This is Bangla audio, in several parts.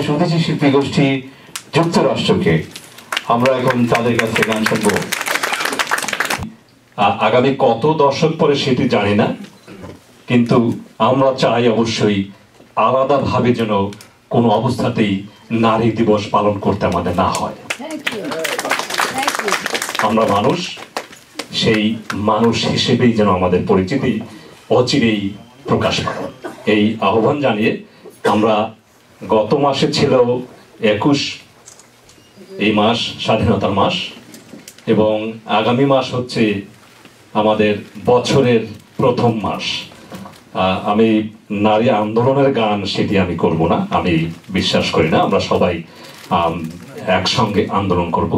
বাংলাদেশ অতিথি শিল্পী গোষ্ঠী যুক্তরাষ্ট্রকে। আমরা এখন তাদের কাছে গান শুনবো। আগামী কত দশক পরে সেটি জানি না, কিন্তু আমরা চাই অবশ্যই আলাদাভাবে যেন কোনো অবস্থাতেই নারী দিবস পালন করতে আমাদের না হয়। আমরা মানুষ, সেই মানুষ হিসেবেই যেন আমাদের পরিচিতি অচিরেই প্রকাশ পায়, এই আহ্বান জানিয়ে আমরা গত মাসে ছিল 21, এই মাস স্বাধীনতার মাস, এবং আগামী মাস হচ্ছে আমাদের বছরের প্রথম মাস। আমি নারী আন্দোলনের গান সেটি আমি করব না, আমি বিশ্বাস করি না। আমরা সবাই একসঙ্গে আন্দোলন করব।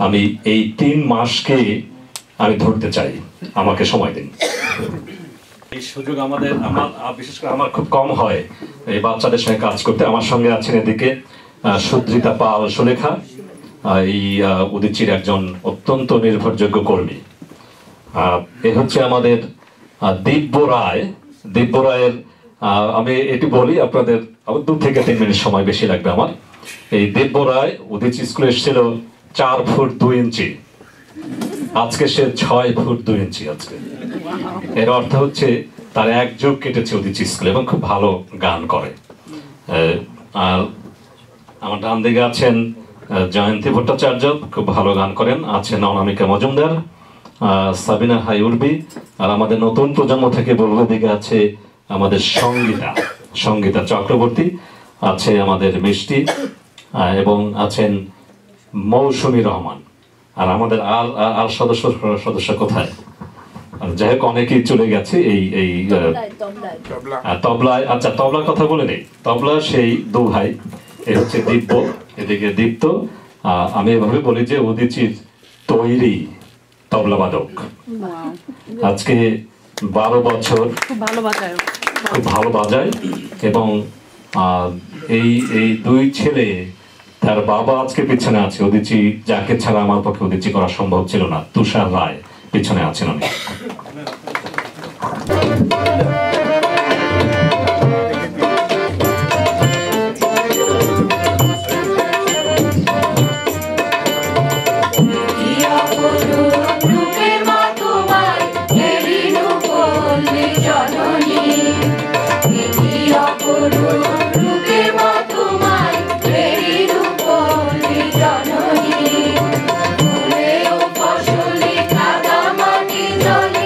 আমি এই 3 মাসকে আমি ধরতে চাই, আমাকে সময় দিন। এই সুযোগ আমাদের বিশেষ করে আমার খুব কম হয় এই বাচ্চাদের সঙ্গে কাজ করতে। আমার সঙ্গে আছেন এদিকে সুধৃতা পাল সুলেখা, এই উদীচীর একজন অত্যন্ত নির্ভরযোগ্য কর্মী। এ হচ্ছে আমাদের দিব্য রায়। দিব্য রায়ের আমি এটি বলি আপনাদের, 2 থেকে 3 মিনিট সময় বেশি লাগবে আমার। এই দিব্য রায় উদীচী স্কুলে এসেছিল 4 ফুট 2 ইঞ্চি, আজকে সে 6 ফুট 2 ইঞ্চি। আজকে এর অর্থ হচ্ছে তার 1 যুগ কেটেছে উদীচী স্কুলে, এবং খুব ভালো গান করে। আর আমার ডান দিকে আছেন জয়ন্তী ভট্টাচার্য, খুব ভালো গান করেন। আছেন অনামিকা মজুমদার, সাবিনা হাই উর্বি, আর আমাদের নতুন প্রজন্ম থেকে বলবো দিকে আছে আমাদের সঙ্গীতা চক্রবর্তী, আছে আমাদের মিষ্টি, এবং আছেন মৌসুমী রহমান। আর আমাদের আর সদস্য কোথায়? যাই হোক, অনেকেই চলে গেছে। এই তবলায়, আচ্ছা তবলার কথা বলে নেই। তবলা সেই 2 ভাই, এ হচ্ছে দিব্য, এদিকে দীপ্ত। আমি এভাবে বলি যে উদীচীর তৈরি তবলা বাদক, আজকে 12 বছর খুব ভালো বাজায়। এবং এই 2 ছেলে, তার বাবা আজকে পিছনে আছে। উদীচী যাকে ছাড়া আমার পক্ষে উদীচী করা সম্ভব ছিল না, তুষার রায় পিছনে আছেন অনেক। জলে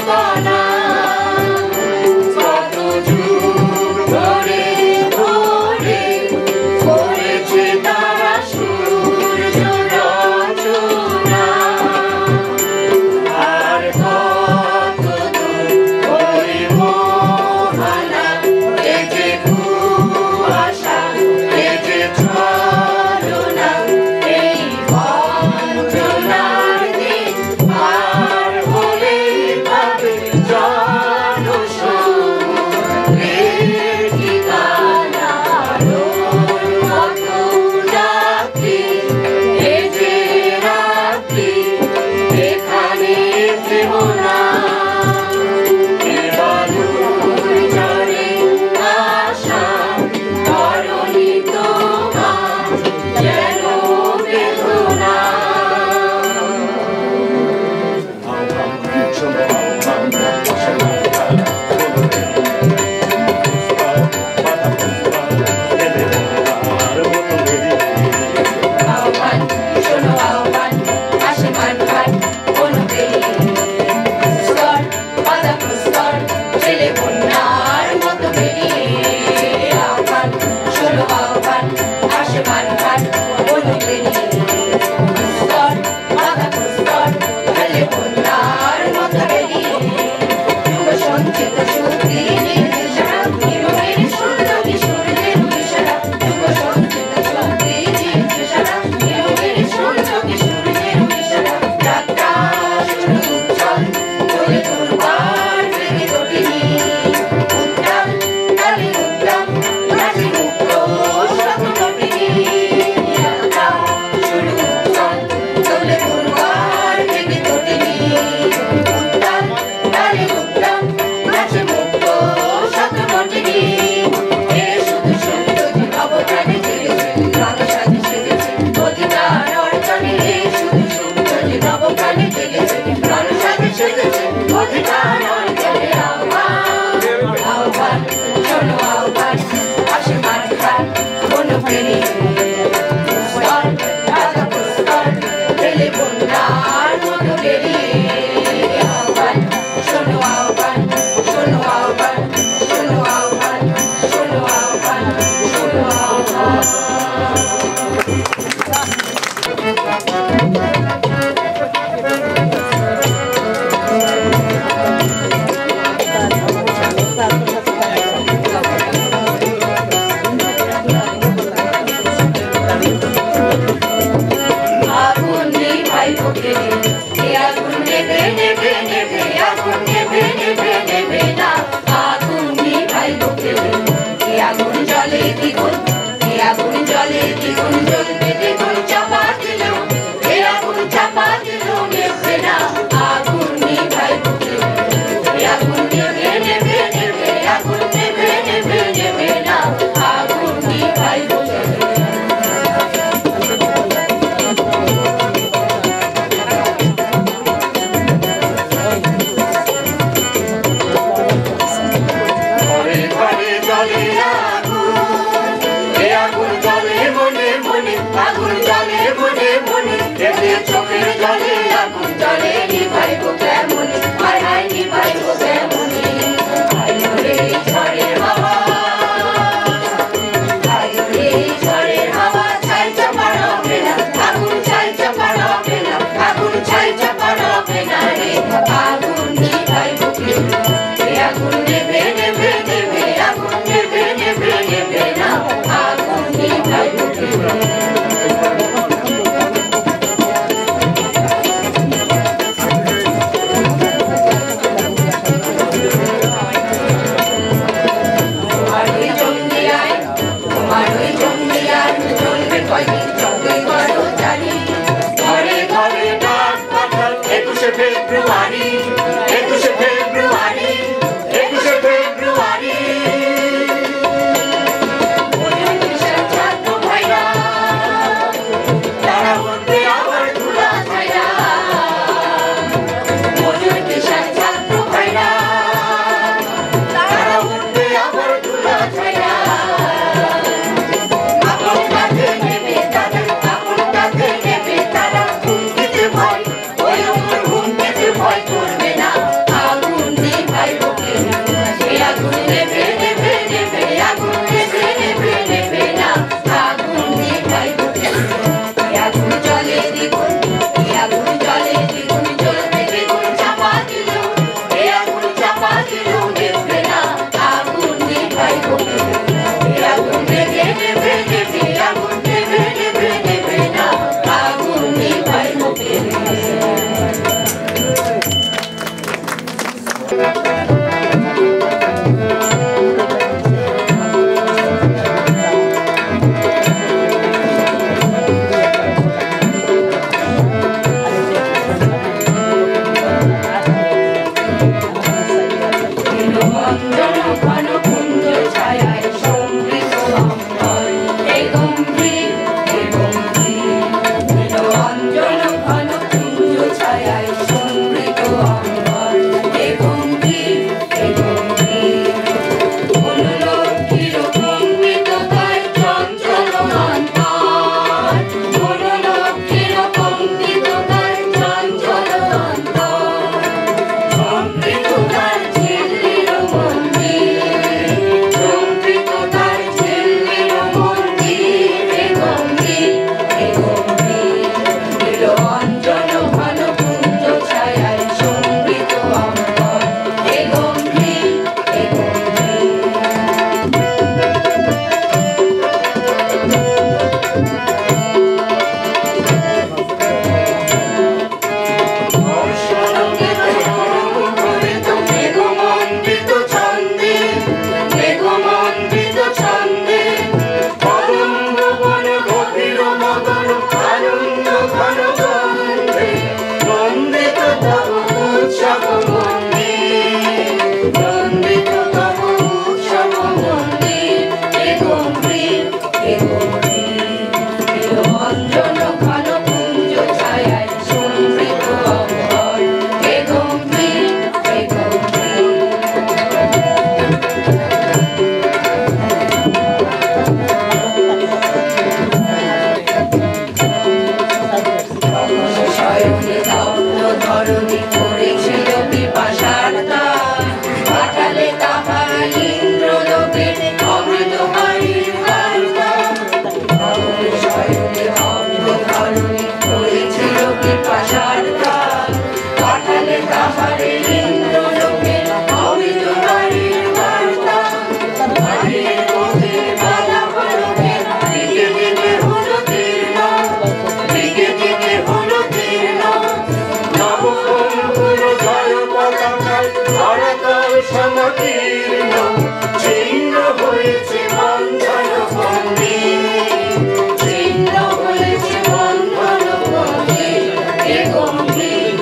জীবনা কত যুগ ধরে ধরে করেছে তারা সূর্য রচনা আর কত দূর ওই মোহনা এই যে কুয়াশা এই যে ছলনা এই বঞ্চনার দিন পার হলে পাবে জনসমুদ্রের ঠিকানা কত যাত্রী এ যে রাত্রি এখানে যেও না বালুর জলে আশা ধরণী তোমার যেন বেদনা আহ্বান শোনো আহ্বান আসে মান মান অনুপ্রেরী স্তর বাধা প্রস্তর ছেলে কন্যার মতো বেরিয়ে আহ্বান শোনো আহ্বান আসে মান মান অনুপ্রেরী স্তর বাধা প্রস্তর ছেলে কন্যার মতো বেরিয়ে যুগ সঞ্চিত শক্তি নির্দেশনা জীবনের সূর্য সূর্যের ইশারা যুগ সঞ্চিত শক্তি নির্দেশনা জীবনের সূর্য সূর্যের ইশারা যাত্রা শুরু উজ্জ্বল চলে দুর্বার বেগে তটিনী উদ্দাম কালে উদ্দাম নাচে মুক্ত শত তটিনী যাত্রা শুরু উজ্জ্বল চলে দুর্বার বেগে তটিনী উদ্দাম কালে উদ্দাম নাচে মুক্ত শত তটিনী এ শুধু সত্য যে অবদানে জেগেছে প্রাণ সাজে সেজেছে অধিকার অর্জনে এ শুধু সত্য যে নবপ্রাণে জেগেছে প্রাণ সাজে সেজেছে অধিকার অর্জনে আহ্বান আহ্বান শোনো আহ্বান আসে মান খান অনুপ্রেরী স্তর বাধা প্রস্তর ছেলে কন্যার মতো বেরিয়ে আহ্বান শোনো আহ্বান শোনো আহ্বান শোনো আহ্বান শোনো আহ্বান শোনো আহ্বান সমকীর্ণ ছিন্ন হয়েছে বন্ধন বন্দী ছিন্ন হয়েছে বন্ধন বন্দী এ গম্ভীর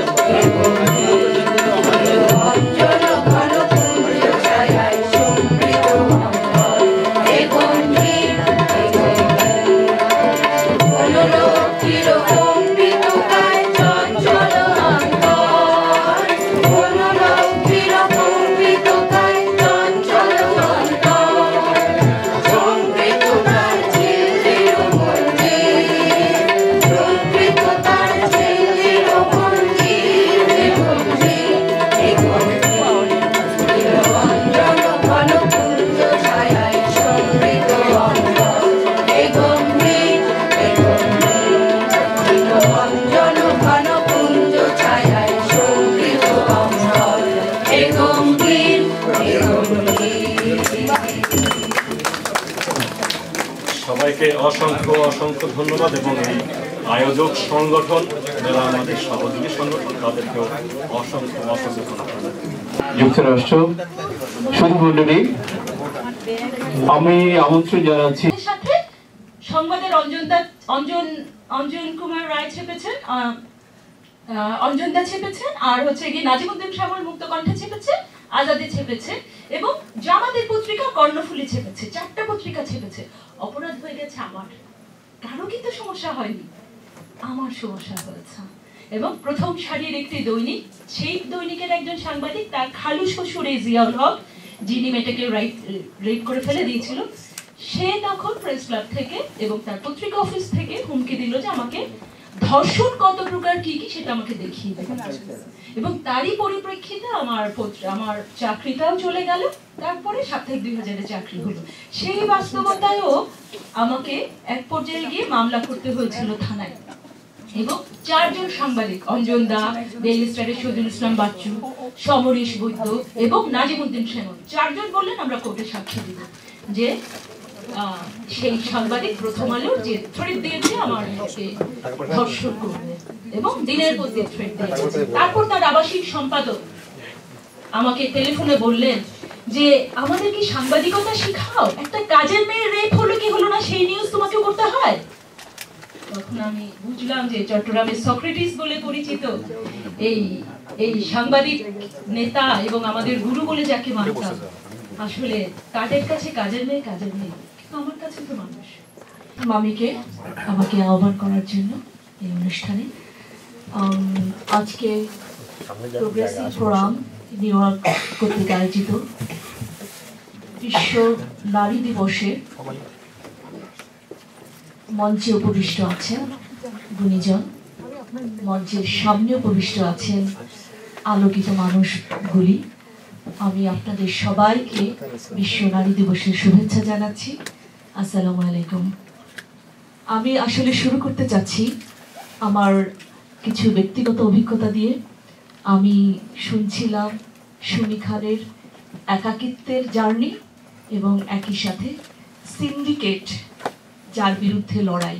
অঞ্জন ঘন পুঞ্জ ছায়ায় সমৃত অন্তর এ গম্ভীর অনুরক্তির কম্পিত কায় চঞ্চল অন্তর অনুরক্তির কম্পিত কায় চঞ্চল অন্তর সমৃত তার ঝিল্লির মন্দির সমৃত তার ঝিল্লির মন্দির এ গম্ভীর অঞ্জন ঘন পুঞ্জ ছায়ায় সমৃত অন্তর এ গম্ভীর অঞ্জন ঘন পুঞ্জ ছায়ায় সমৃত অন্তর এ গম্ভীর সবাইকে অসংখ্য অসংখ্য ধন্যবাদ এবং এই আয়োজক সংগঠন যারা আমাদের সহযোগী সংগঠন তাদেরকেও অসংখ্য অসংখ্য ধন্যবাদ। যুক্তরাষ্ট্র শুধু মন্ডলী, আমি আমন্ত্রণ জানাচ্ছি সাথে সংবাদের অঞ্জন কুমার রায় ছেপেছেন, অঞ্জনদা ছেপেছেন, আর হচ্ছে গিয়ে নাজিমুদ্দিন শ্যামল মুক্তকণ্ঠে ছেপেছে, আজাদে ছেপেছে এবং জামাতের পত্রিকা কর্ণফুলী ছেপেছে। 4টা পত্রিকা ছেপেছে। অপরাধ হয়ে গেছে আমার, কারো কিন্তু সমস্যা হয়নি, আমার সমস্যা হয়েছে। এবং প্রথম সারির একটি দৈনিক, সেই দৈনিকের একজন সাংবাদিক, তার খালু শ্বশুর এই জিয়াউল হক, যিনি মেয়েটাকে রেপ করে ফেলে দিয়েছিল, সে তখন প্রেস ক্লাব থেকে এবং তার পত্রিকা অফিস থেকে হুমকি দিল যে আমাকে ধর্ষণ কত প্রকার কি কি সেটা আমাকে দেখিয়ে দেবে। এবং তারই পরিপ্রেক্ষিতে আমার চাকরিটাও চলে গেল। তারপরে সাপ্তাহিক 2000-এ চাকরি হলো। সেই বাস্তবতায়ও আমাকে এক পর্যায়ে গিয়ে মামলা করতে হয়েছিল থানায়। এবং 4 জন সাংবাদিক, অঞ্জন দা, ডেইলি স্টারের শহীদুল ইসলাম বাচ্চু, সমরেশ বৈদ্য এবং নাজিমুদ্দিন শ্যামল, 4 জন বললেন আমরা কোর্টে সাক্ষ্য দিব যে সেই সাংবাদিক প্রথম আলোর যে থ্রেড দিয়েছে আমার ধর্ষণ করবে এবং দিনের পর দিন থ্রেড দিয়েছে। তারপর তার আবাসিক সম্পাদক আমাকে টেলিফোনে বললেন যে আমাদের কি সাংবাদিকতা শিখাও, একটা কাজের মেয়ের রেপ হলো কি হলো না সেই নিউজ তোমাকে করতে হয়। তখন আমি বুঝলাম যে চট্টগ্রামের সক্রেটিস বলে পরিচিত এই সাংবাদিক নেতা এবং আমাদের গুরু বলে যাকে মানতাম, আসলে তাদের কাছে কাজের মেয়ে, আমার কাছে তো মানুষ। মামিকে আমাকে আহ্বান করার জন্য এই অনুষ্ঠানে। আজকে প্রোগ্রেসিভ ফোরাম নিউ ইয়র্ক কর্তৃক আয়োজিত বিশ্ব নারী দিবসে মঞ্চে উপবিষ্ট আছেন গুণীজন, মঞ্চের সামনে উপবিষ্ট আছেন আলোকিত মানুষগুলি। আমি আপনাদের সবাইকে বিশ্ব নারী দিবসের শুভেচ্ছা জানাচ্ছি। আসসালামু আলাইকুম। আমি আসলে শুরু করতে চাচ্ছি আমার কিছু ব্যক্তিগত অভিজ্ঞতা দিয়ে। আমি শুনছিলাম সুমি খানের একাকিত্বের জার্নি এবং একই সাথে সিন্ডিকেট, যার বিরুদ্ধে লড়াই।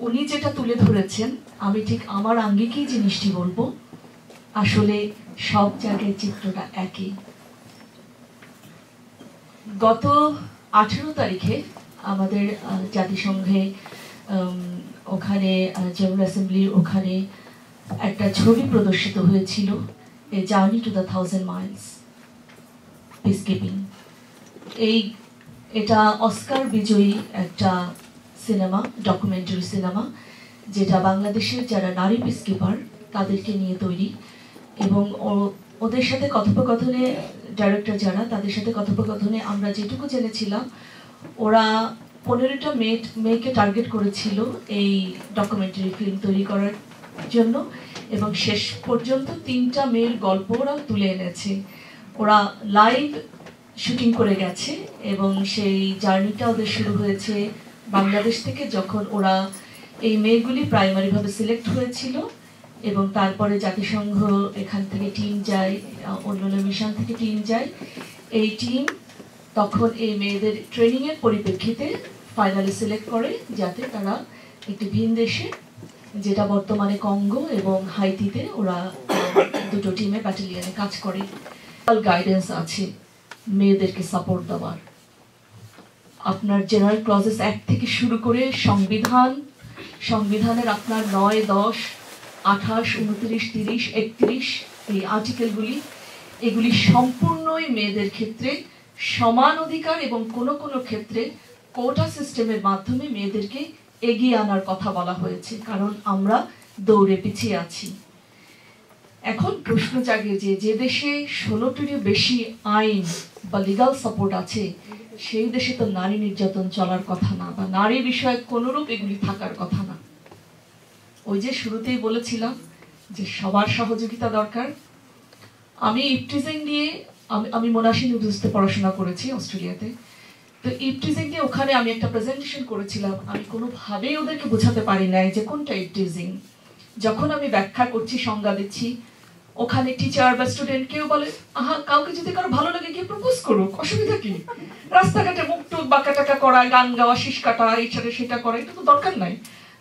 উনি যেটা তুলে ধরেছেন, আমি ঠিক আমার আঙ্গিকেই জিনিসটি বলবো। আসলে সব জায়গায় চিত্রটা একই। গত 18 তারিখে আমাদের জাতিসংঘে ওখানে জেনারেল অ্যাসেম্বলির ওখানে একটা ছবি প্রদর্শিত হয়েছিল, a journey to the 1000 Miles peacekeeping. এটা অস্কার বিজয়ী একটা সিনেমা, ডকুমেন্টারি সিনেমা, যেটা বাংলাদেশের যারা নারী পিসকিপার তাদেরকে নিয়ে তৈরি। এবং ওদের সাথে কথোপকথনে, ডাইরেক্টর যারা, তাদের সাথে কথোপকথনে আমরা যেটুকু জেনেছিলাম, ওরা 15টা মেয়েকে টার্গেট করেছিল এই ডকুমেন্টারি ফিল্ম তৈরি করার জন্য এবং শেষ পর্যন্ত 3টা মেয়ের গল্প ওরা তুলে এনেছে। ওরা লাইভ শুটিং করে গেছে এবং সেই জার্নিটা ওদের শুরু হয়েছে বাংলাদেশ থেকে, যখন ওরা এই মেয়েগুলি প্রাইমারিভাবে সিলেক্ট হয়েছিল এবং তারপরে জাতিসংঘ এখান থেকে টিম যায়, অন্যান্য মিশন থেকে টিম যায়। এই টিম তখন এই মেয়েদের ট্রেনিংয়ের পরিপ্রেক্ষিতে ফাইনালি সিলেক্ট করে যাতে তারা একটি ভিন দেশে, যেটা বর্তমানে কঙ্গো এবং হাইতিতে, ওরা দুটো টিমে ব্যাটালিয়নে কাজ করে। গাইডেন্স আছে মেয়েদেরকে সাপোর্ট দেওয়ার, আপনার জেনারেল ক্লজেস অ্যাক্ট থেকে শুরু করে সংবিধানের আপনার 9, 10, 28, 29, 30, 31 এই আর্টিকেলগুলি, এগুলি সম্পূর্ণই মেয়েদের ক্ষেত্রে সমান অধিকার এবং কোনো কোনো ক্ষেত্রে কোটা সিস্টেমের মাধ্যমে মেয়েদেরকে এগিয়ে আনার কথা বলা হয়েছে, কারণ আমরা দৌড়ে পিছিয়ে আছি। এখন প্রশ্ন জাগে যে দেশে 16টিরও বেশি আইন বা লিগাল সাপোর্ট আছে, সেই দেশে তো নারী নির্যাতন চলার কথা না, বা নারী বিষয়ে কোনরূপ এগুলি থাকার কথা না। ওই যে শুরুতেই বলেছিলাম যে সবার সহযোগিতা দরকার। আমি ইপটিজিং নিয়ে আমি মোনাশি ইউনিভার্সিটিতে পড়াশোনা করেছি অস্ট্রেলিয়াতে। তো ইপটিজিং নিয়ে ওখানে আমি একটা প্রেজেন্টেশন করেছিলাম। আমি কোনোভাবেই ওদেরকে বোঝাতে পারি নাই যে কোনটা ইপটিজিং। যখন আমি ব্যাখ্যা করছি, সংজ্ঞা দিচ্ছি, ওখানে টিচার বা স্টুডেন্ট কেউ বলে, আহা, কাউকে যদি কারো ভালো লাগে গিয়ে প্রপোজ করুক, অসুবিধা কি? রাস্তাঘাটে মুখ টুক বাঁকা টাকা করা, গান গাওয়া, শীষ কাটা, এইটা সেটা করা, এটা তো দরকার নাই।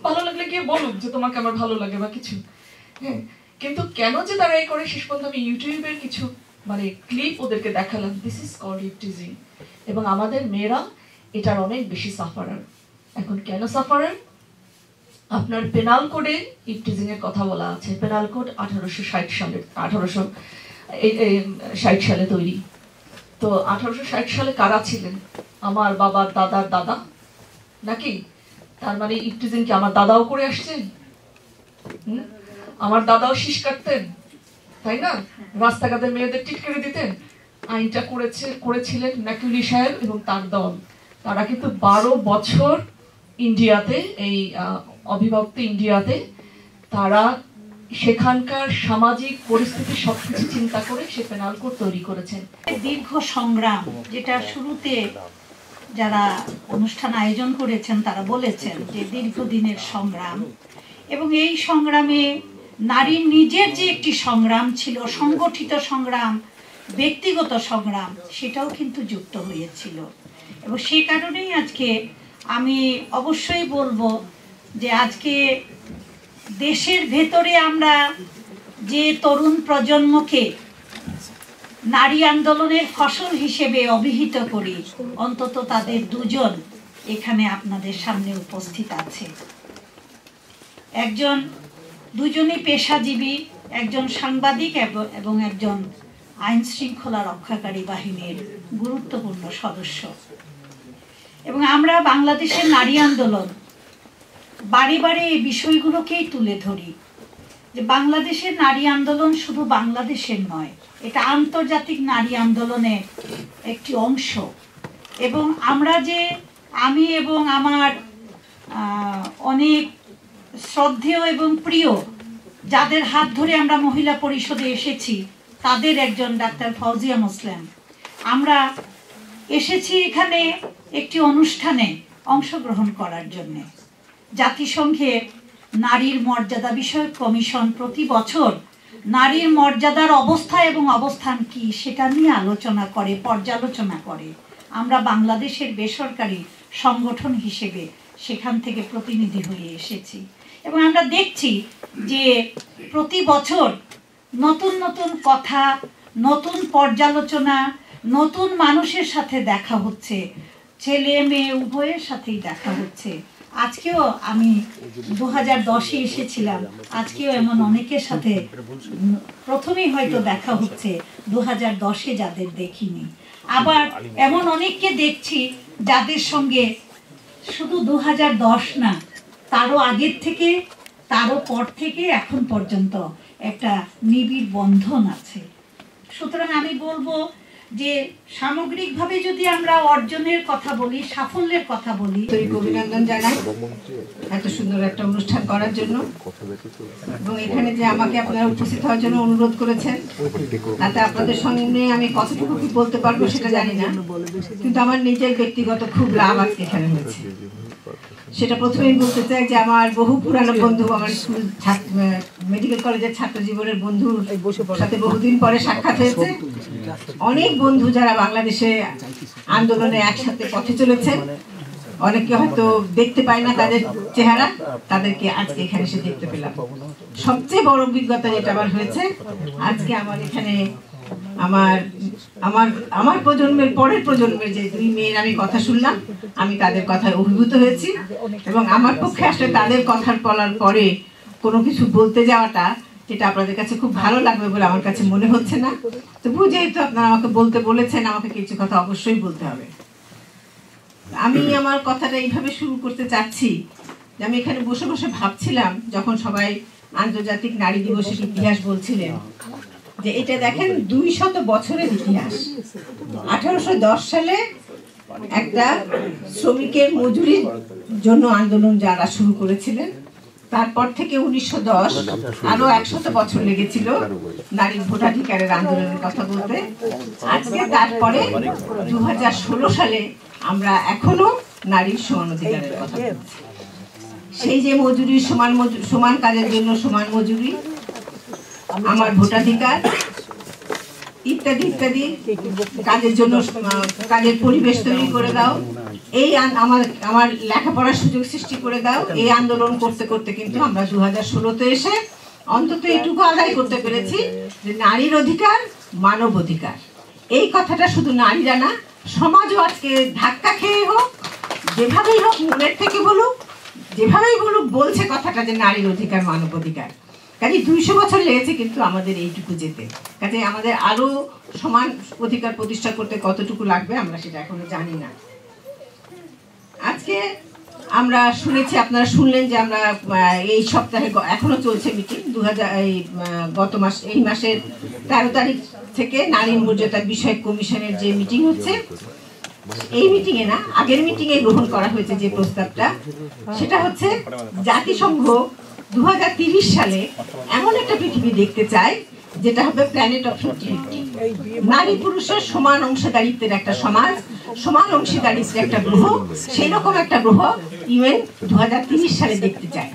ভালো লাগলে গিয়ে বলুক যে তোমাকে আমার ভালো লাগে বা কিছু। হ্যাঁ, কিন্তু কেন যে তারা এই করে, শেষ পর্যন্ত আমি ইউটিউবের কিছু ক্লিপ ওদেরকে দেখালাম, দিস ইজ কল্ড ইপটিজিং। এবং আমাদের মেয়েরা এটার অনেক বেশি সাফারার। এখন কেন সাফারার? আপনার পেনাল কোডে ইপটিজিং এর কথা বলা আছে। পেনাল কোড 1860 সালে তৈরি। তো 1860 সালে কারা ছিলেন? আমার বাবার দাদার দাদা নাকি? তার মানে ইপটিজিং কি আমার দাদাও করে আসছেন? আমার দাদাও শীষ কাটতেন, তাই না? রাস্তাঘাটে মেয়েদের টিটকারি দিতেন। আইনটা করেছিলেন ম্যাকুলি সাহেব এবং তার দল। তারা কিন্তু 12 বছর ইন্ডিয়াতে, এই অবিভক্ত ইন্ডিয়াতে, তারা সেখানকার সামাজিক পরিস্থিতি সবকিছু চিন্তা করে সে পেনাল কোড তৈরি করেছেন। দীর্ঘ সংগ্রাম, যেটা শুরুতে যারা অনুষ্ঠান আয়োজন করেছেন তারা বলেছেন যে দীর্ঘদিনের সংগ্রাম, এবং এই সংগ্রামে নারীর নিজের যে একটি সংগ্রাম ছিল, সংগঠিত সংগ্রাম, ব্যক্তিগত সংগ্রাম, সেটাও কিন্তু যুক্ত হয়েছিল। এবং সেই কারণেই আজকে আমি অবশ্যই বলবো যে আজকে দেশের ভেতরে আমরা যে তরুণ প্রজন্মকে নারী আন্দোলনের ফসল হিসেবে অভিহিত করি, অন্তত তাদের দুজন এখানে আপনাদের সামনে উপস্থিত আছে। দুজনই পেশাজীবী, একজন সাংবাদিক এবং একজন আইন শৃঙ্খলা রক্ষাকারী বাহিনীর গুরুত্বপূর্ণ সদস্য। এবং আমরা বাংলাদেশের নারী আন্দোলন বারে বারে এই বিষয়গুলোকেই তুলে ধরি যে বাংলাদেশের নারী আন্দোলন শুধু বাংলাদেশের নয়, এটা আন্তর্জাতিক নারী আন্দোলনের একটি অংশ। এবং আমি এবং আমার অনেক শ্রদ্ধেয় এবং প্রিয়, যাদের হাত ধরে আমরা মহিলা পরিষদে এসেছি, তাদের একজন ডাক্তার ফৌজিয়া মুসলিম, আমরা এসেছি এখানে একটি অনুষ্ঠানে অংশগ্রহণ করার জন্য। জাতিসংঘের নারীর মর্যাদা বিষয়ক কমিশন প্রতি বছর নারীর মর্যাদার অবস্থা এবং অবস্থান কি সেটা নিয়ে আলোচনা করে, পর্যালোচনা করে। আমরা বাংলাদেশের বেসরকারি সংগঠন হিসেবে সেখান থেকে প্রতিনিধি হয়ে এসেছি এবং আমরা দেখছি যে প্রতি বছর নতুন নতুন কথা, নতুন পর্যালোচনা, নতুন মানুষের সাথে দেখা হচ্ছে, ছেলে মেয়ে উভয়ের সাথেই দেখা হচ্ছে। আজকেও আমি 2010-এ এসেছিলাম, আজকেও এমন অনেকের সাথে প্রথমেই হয়তো দেখা হচ্ছে 2010-এ যাদের দেখিনি। আবার এমন অনেককে দেখছি যাদের সঙ্গে শুধু 2010 না, তারও আগের থেকে, তারও পর থেকে এখন পর্যন্ত একটা নিবিড় বন্ধন আছে। সুতরাং আমি বলবো যে সামগ্রিকভাবে যদি আমরা অর্জনের কথা বলি, সাফল্যের কথা বলি, অভিনন্দন জানাই এত সুন্দর একটা অনুষ্ঠান করার জন্য, এবং এখানে যে আমাকে আপনারা উপস্থিত হওয়ার জন্য অনুরোধ করেছেন, তাতে আপনাদের সঙ্গে আমি কতটুকু কি বলতে পারবো সেটা জানি না, কিন্তু আমার নিজের ব্যক্তিগত খুব লাভ আজকে এখানে হয়েছে। সেটা প্রথমেই বলতে চাই যে আমার বহু পুরানো বন্ধু, আমার স্কুল মেডিকেল কলেজের ছাত্র জীবনের বন্ধুর সাথে বহুদিন পরে সাক্ষাৎ হয়েছে। অনেক বন্ধু যারা বাংলাদেশে আন্দোলনে একসাথে পথে চলেছেন, অনেকে হয়তো দেখতে পায় না তাদের চেহারা, তাদেরকে আজকে এখানে এসে দেখতে পেলাম। সবচেয়ে বড় অভিজ্ঞতা যেটা আমার হয়েছে, আজকে আমার এখানে আমার আমার আমার প্রজন্মের পরের প্রজন্মের যে দুই মেয়ের আমি কথা শুনলাম, আমি তাদের কথায় অভিভূত হয়েছি এবং আমার পক্ষে আসলে তাদের কথার বলার পরে কোনো কিছু বলতে যাওয়াটা যেটা আপনাদের কাছে খুব ভালো লাগবে বলে আমার কাছে মনে হচ্ছে না। তো যেহেতু আপনারা আমাকে বলতে বলেছেন, আমাকে কিছু কথা অবশ্যই বলতে হবে। আমি আমার কথাটা এইভাবে শুরু করতে চাচ্ছি যে আমি এখানে বসে বসে ভাবছিলাম, যখন সবাই আন্তর্জাতিক নারী দিবসের ইতিহাস বলছিলেন, যে এটা দেখেন 200 বছরের ইতিহাস। 1810 সালে একটা শ্রমিকের মজুরির জন্য আন্দোলন যারা শুরু করেছিলেন, তারপর থেকে 1910 আরো 100 বছর লেগেছিল নারীর ভোটাধিকারের আন্দোলনের কথা বলতে। আজকে তারপরে 2016 সালে আমরা এখনো নারীর সমান অধিকারের কথা বলছি। সেই যে মজুরি, সমান কাজের জন্য সমান মজুরি, আমার ভোটাধিকার ইত্যাদি ইত্যাদি, কাজের জন্য কাজের পরিবেশ তৈরি করে দাও, এই আমার লেখাপড়ার সুযোগ সৃষ্টি করে দাও, এই আন্দোলন করতে করতে কিন্তু আমরা 2016-তে এসে অন্তত এটুকু আদায় করতে পেরেছি যে নারীর অধিকার মানব অধিকার। এই কথাটা শুধু নারীরা না, সমাজও আজকে ধাক্কা খেয়ে হোক, যেভাবেই হোক, মনের থেকে বলুক, যেভাবেই বলুক, বলছে কথাটা যে নারীর অধিকার মানব অধিকার। কাজে 200 বছর লেগেছে কিন্তু আমাদের এইটুকু যেতে। কাজে আমাদের আরো সমান অধিকার প্রতিষ্ঠা করতে কতটুকু লাগবে আমরা সেটা এখনো জানি না। আজকে আমরা শুনেছি, আপনারা শুনলেন যে আমরা এই সপ্তাহে এখনো চলছে মিটিং, এই মাসের 13 তারিখ থেকে নারী মর্যাদা বিষয়ক কমিশনের যে মিটিং হচ্ছে, এই মিটিংয়ে না, আগের মিটিংয়ে গ্রহণ করা হয়েছে যে প্রস্তাবটা, সেটা হচ্ছে জাতিসংঘ 2030 সালে এমন একটা পৃথিবী দেখতে চায় যেটা হবে প্ল্যানেট অফ 50-50, নারী পুরুষের সমান অংশীদারিত্বের একটা সমাজ, সমান অংশীদারিত্বের একটা গ্রহ, সেই রকম একটা গ্রহ ইউএন 2030 সালে দেখতে চায়।